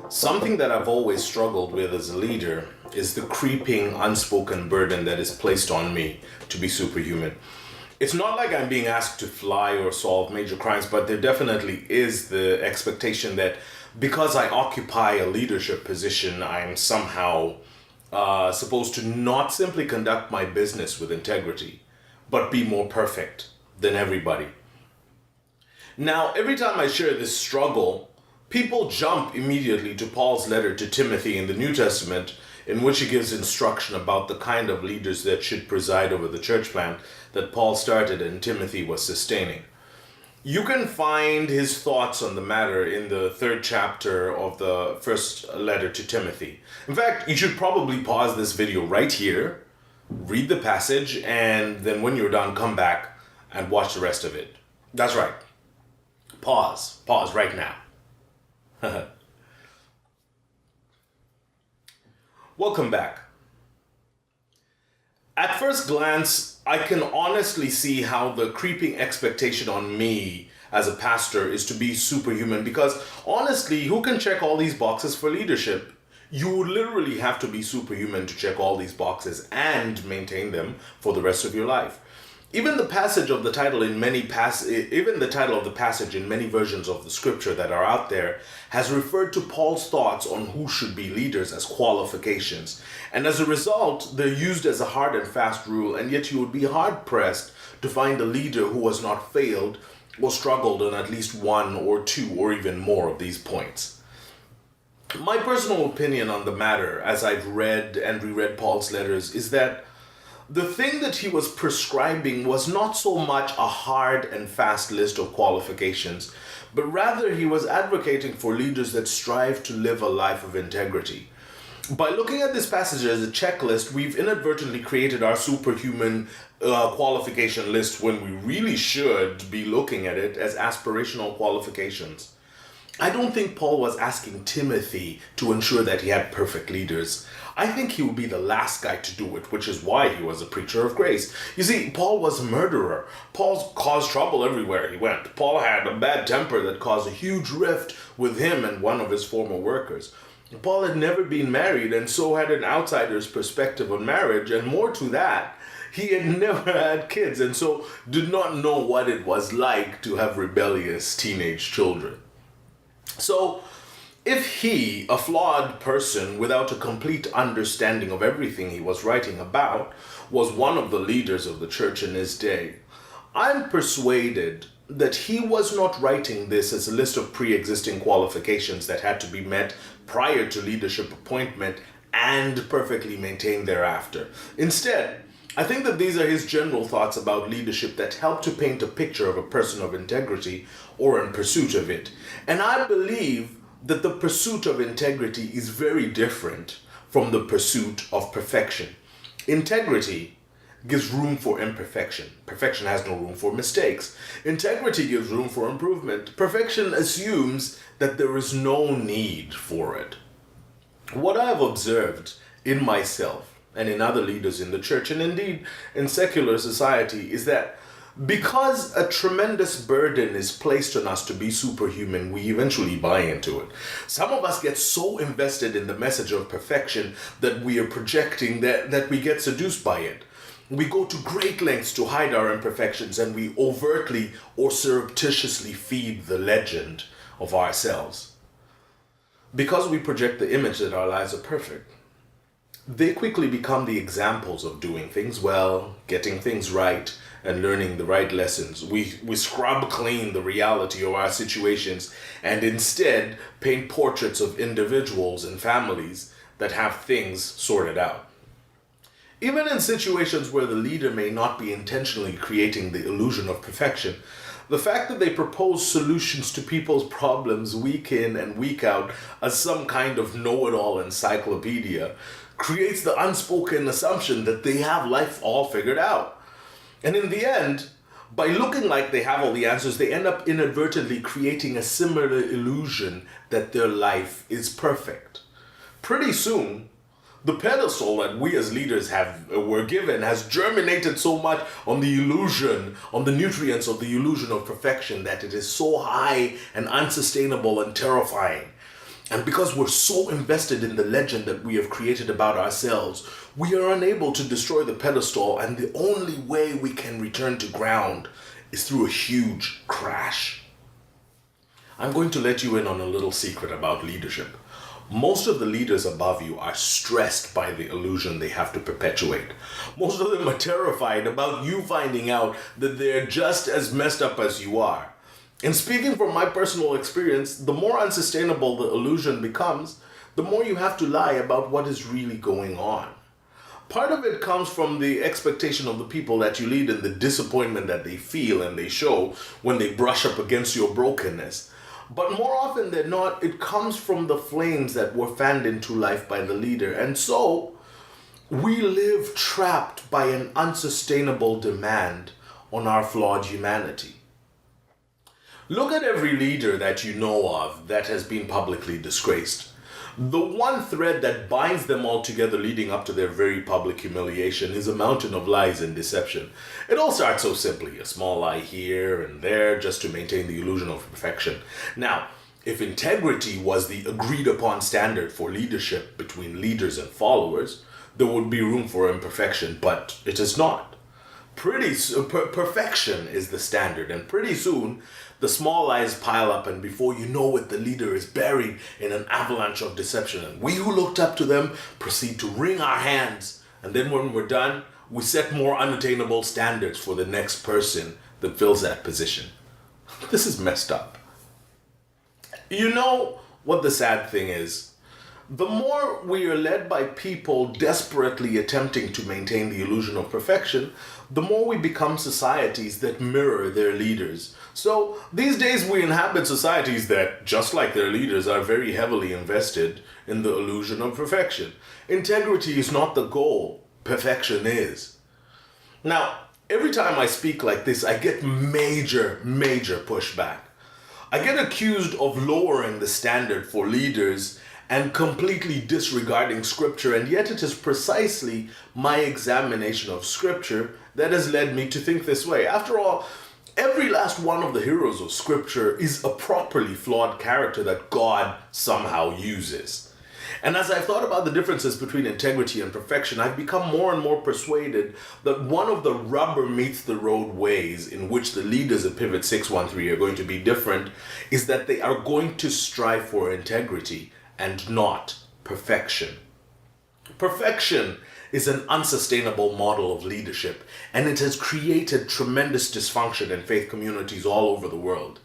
Something that I've always struggled with as a leader is the creeping, unspoken burden that is placed on me to be superhuman. It's not like I'm being asked to fly or solve major crimes, but there definitely is the expectation that because I occupy a leadership position, I'm somehow supposed to not simply conduct my business with integrity, but be more perfect than everybody. Now, every time I share this struggle, people jump immediately to Paul's letter to Timothy in the New Testament, in which he gives instruction about the kind of leaders that should preside over the church plant that Paul started and Timothy was sustaining. You can find his thoughts on the matter in the 3rd chapter of the first letter to Timothy. In fact, you should probably pause this video right here, read the passage, and then when you're done, come back and watch the rest of it. That's right. Pause right now. Welcome back. At first glance, I can honestly see how the creeping expectation on me as a pastor is to be superhuman, because honestly, who can check all these boxes for leadership? You would literally have to be superhuman to check all these boxes and maintain them for the rest of your life. Even the passage of the title in even the title of the passage in many versions of the scripture that are out there has referred to Paul's thoughts on who should be leaders as qualifications. And as a result, they're used as a hard and fast rule, and yet you would be hard pressed to find a leader who has not failed or struggled on at least one or two or even more of these points. My personal opinion on the matter, as I've read and reread Paul's letters, is that the thing that he was prescribing was not so much a hard and fast list of qualifications, but rather he was advocating for leaders that strive to live a life of integrity. By looking at this passage as a checklist, we've inadvertently created our superhuman qualification list when we really should be looking at it as aspirational qualifications. I don't think Paul was asking Timothy to ensure that he had perfect leaders. I think he would be the last guy to do it, which is why he was a preacher of grace. You see, Paul was a murderer. Paul caused trouble everywhere he went. Paul had a bad temper that caused a huge rift with him and one of his former workers. Paul had never been married and so had an outsider's perspective on marriage, and more to that, he had never had kids and so did not know what it was like to have rebellious teenage children. So, if he, a flawed person without a complete understanding of everything he was writing about, was one of the leaders of the church in his day, I'm persuaded that he was not writing this as a list of pre-existing qualifications that had to be met prior to leadership appointment and perfectly maintained thereafter. Instead, I think that these are his general thoughts about leadership that help to paint a picture of a person of integrity or in pursuit of it. And I believe that the pursuit of integrity is very different from the pursuit of perfection. Integrity gives room for imperfection. Perfection has no room for mistakes. Integrity gives room for improvement. Perfection assumes that there is no need for it. What I have observed in myself and in other leaders in the church, and indeed in secular society, is that because a tremendous burden is placed on us to be superhuman, we eventually buy into it. Some of us get so invested in the message of perfection that we are projecting that we get seduced by it. We go to great lengths to hide our imperfections, and we overtly or surreptitiously feed the legend of ourselves. Because we project the image that our lives are perfect, they quickly become the examples of doing things well, getting things right, and learning the right lessons. We scrub clean the reality of our situations and instead paint portraits of individuals and families that have things sorted out. Even in situations where the leader may not be intentionally creating the illusion of perfection, the fact that they propose solutions to people's problems week in and week out as some kind of know-it-all encyclopedia creates the unspoken assumption that they have life all figured out. And in the end, by looking like they have all the answers, they end up inadvertently creating a similar illusion that their life is perfect. Pretty soon, the pedestal that we as leaders were given has germinated so much on the illusion, on the nutrients of the illusion of perfection, that it is so high and unsustainable and terrifying. And because we're so invested in the legend that we have created about ourselves, we are unable to destroy the pedestal, and the only way we can return to ground is through a huge crash. I'm going to let you in on a little secret about leadership. Most of the leaders above you are stressed by the illusion they have to perpetuate. Most of them are terrified about you finding out that they're just as messed up as you are. And speaking from my personal experience, the more unsustainable the illusion becomes, the more you have to lie about what is really going on. Part of it comes from the expectation of the people that you lead and the disappointment that they feel and they show when they brush up against your brokenness. But more often than not, it comes from the flames that were fanned into life by the leader. And so, we live trapped by an unsustainable demand on our flawed humanity. Look at every leader that you know of that has been publicly disgraced. The one thread that binds them all together leading up to their very public humiliation is a mountain of lies and deception. It all starts so simply, a small lie here and there just to maintain the illusion of perfection. Now, if integrity was the agreed upon standard for leadership between leaders and followers, there would be room for imperfection, but it is not. Perfection is the standard, and pretty soon the small lies pile up, and before you know it, the leader is buried in an avalanche of deception, and we who looked up to them proceed to wring our hands, and then when we're done, we set more unattainable standards for the next person that fills that position. This is messed up. You know what the sad thing is? The more we are led by people desperately attempting to maintain the illusion of perfection, the more we become societies that mirror their leaders. So these days we inhabit societies that, just like their leaders, are very heavily invested in the illusion of perfection. Integrity is not the goal, perfection is. Now, every time I speak like this, I get major pushback. I get accused of lowering the standard for leaders and completely disregarding scripture, and yet it is precisely my examination of scripture that has led me to think this way. After all, every last one of the heroes of scripture is a properly flawed character that God somehow uses. And as I've thought about the differences between integrity and perfection, I've become more and more persuaded that one of the rubber meets the road ways in which the leaders of Pivot 613 are going to be different is that they are going to strive for integrity and not perfection. Perfection is an unsustainable model of leadership, and it has created tremendous dysfunction in faith communities all over the world.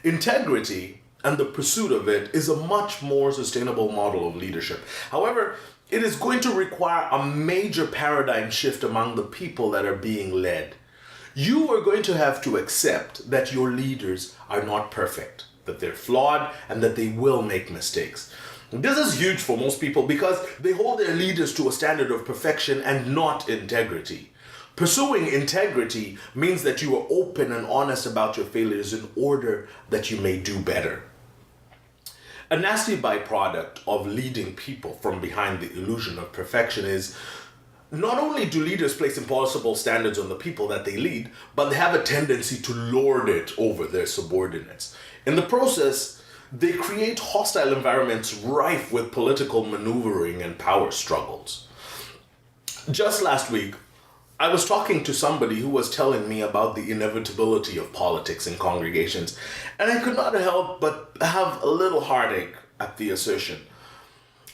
Integrity and the pursuit of it is a much more sustainable model of leadership. However, it is going to require a major paradigm shift among the people that are being led. You are going to have to accept that your leaders are not perfect, that they're flawed, and that they will make mistakes. This is huge for most people because they hold their leaders to a standard of perfection and not integrity. Pursuing integrity means that you are open and honest about your failures in order that you may do better. A nasty byproduct of leading people from behind the illusion of perfection is not only do leaders place impossible standards on the people that they lead, but they have a tendency to lord it over their subordinates. In the process, they create hostile environments rife with political maneuvering and power struggles. Just last week, I was talking to somebody who was telling me about the inevitability of politics in congregations, and I could not help but have a little heartache at the assertion.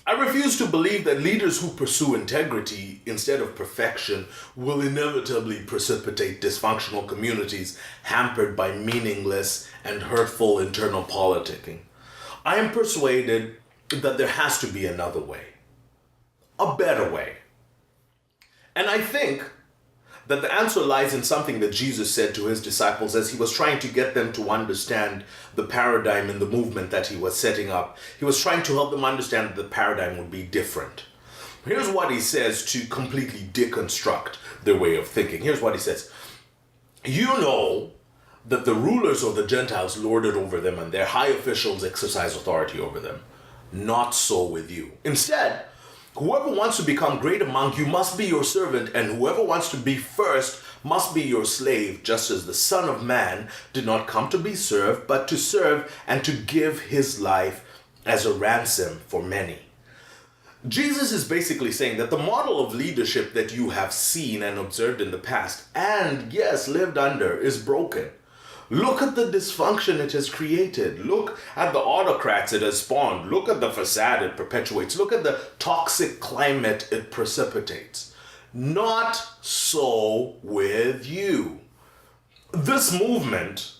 I refuse to believe that leaders who pursue integrity instead of perfection will inevitably precipitate dysfunctional communities hampered by meaningless and hurtful internal politicking. I am persuaded that there has to be another way, a better way. And I think that the answer lies in something that Jesus said to his disciples as he was trying to get them to understand the paradigm in the movement that he was setting up. He was trying to help them understand that the paradigm would be different. Here's what he says to completely deconstruct their way of thinking. Here's what he says. You know that the rulers of the Gentiles lord it over them and their high officials exercise authority over them. Not so with you. Instead, whoever wants to become great among you must be your servant, and whoever wants to be first must be your slave, just as the Son of Man did not come to be served, but to serve and to give his life as a ransom for many. Jesus is basically saying that the model of leadership that you have seen and observed in the past, and yes, lived under, is broken. Look at the dysfunction it has created. Look at the autocrats it has spawned. Look at the facade it perpetuates. Look at the toxic climate it precipitates. Not so with you. This movement,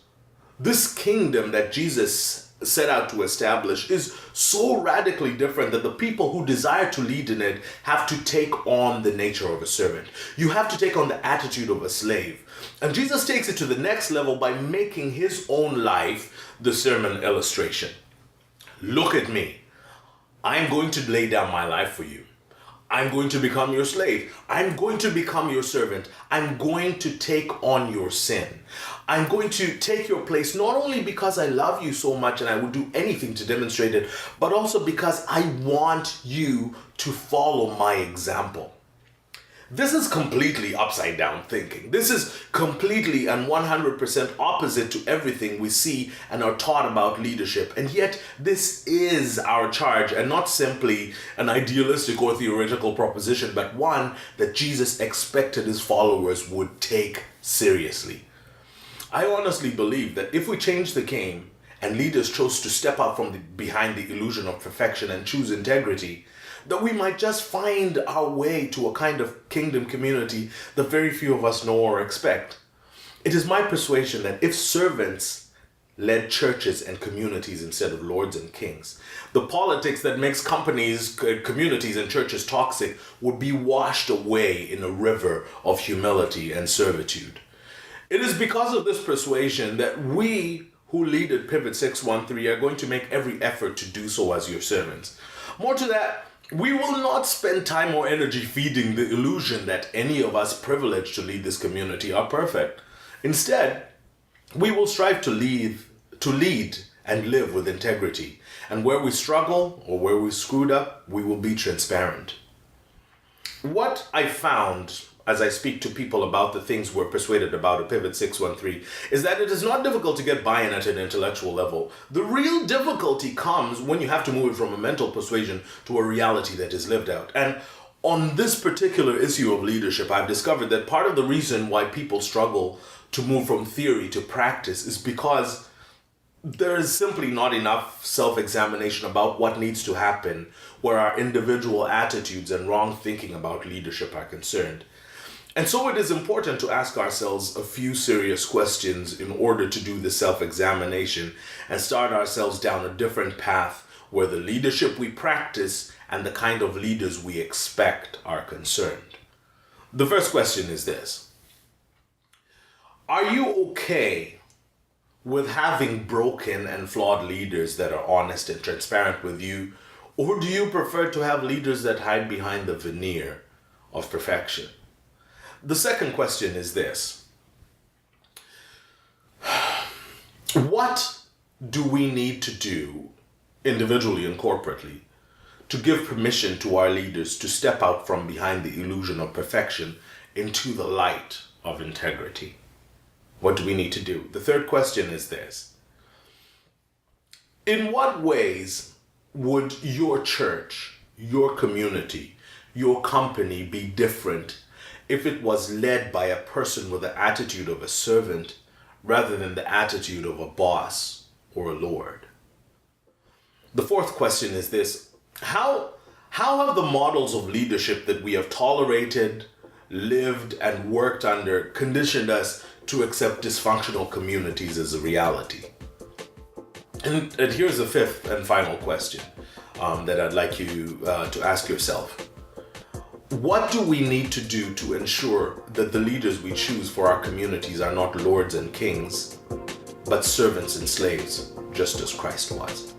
this kingdom that Jesus set out to establish is so radically different that the people who desire to lead in it have to take on the nature of a servant. You have to take on the attitude of a slave. And Jesus takes it to the next level by making his own life the sermon illustration. Look at me. I'm going to lay down my life for you. I'm going to become your slave. I'm going to become your servant. I'm going to take on your sin. I'm going to take your place, not only because I love you so much and I would do anything to demonstrate it, but also because I want you to follow my example. This is completely upside down thinking. This is completely and 100% opposite to everything we see and are taught about leadership. And yet this is our charge, and not simply an idealistic or theoretical proposition, but one that Jesus expected his followers would take seriously. I honestly believe that if we change the game and leaders chose to step out from behind the illusion of perfection and choose integrity, that we might just find our way to a kind of kingdom community that very few of us know or expect. It is my persuasion that if servants led churches and communities instead of lords and kings, the politics that makes companies, communities, and churches toxic would be washed away in a river of humility and servitude. It is because of this persuasion that we who lead at Pivot 613 are going to make every effort to do so as your servants. More to that, we will not spend time or energy feeding the illusion that any of us privileged to lead this community are perfect. Instead, we will strive to lead and live with integrity. And where we struggle or where we screwed up, we will be transparent. What I found as I speak to people about the things we're persuaded about at Pivot 613 is that it is not difficult to get buy-in at an intellectual level. The real difficulty comes when you have to move it from a mental persuasion to a reality that is lived out. And on this particular issue of leadership, I've discovered that part of the reason why people struggle to move from theory to practice is because there is simply not enough self-examination about what needs to happen where our individual attitudes and wrong thinking about leadership are concerned. And so it is important to ask ourselves a few serious questions in order to do the self-examination and start ourselves down a different path where the leadership we practice and the kind of leaders we expect are concerned. The first question is this: are you okay with having broken and flawed leaders that are honest and transparent with you, or do you prefer to have leaders that hide behind the veneer of perfection? The second question is this: what do we need to do individually and corporately to give permission to our leaders to step out from behind the illusion of perfection into the light of integrity? What do we need to do? The third question is this: in what ways would your church, your community, your company be different if it was led by a person with the attitude of a servant rather than the attitude of a boss or a lord? The fourth question is this: how have the models of leadership that we have tolerated, lived, and worked under conditioned us to accept dysfunctional communities as a reality? And here's the fifth and final question that I'd like you to ask yourself. What do we need to do to ensure that the leaders we choose for our communities are not lords and kings, but servants and slaves, just as Christ was?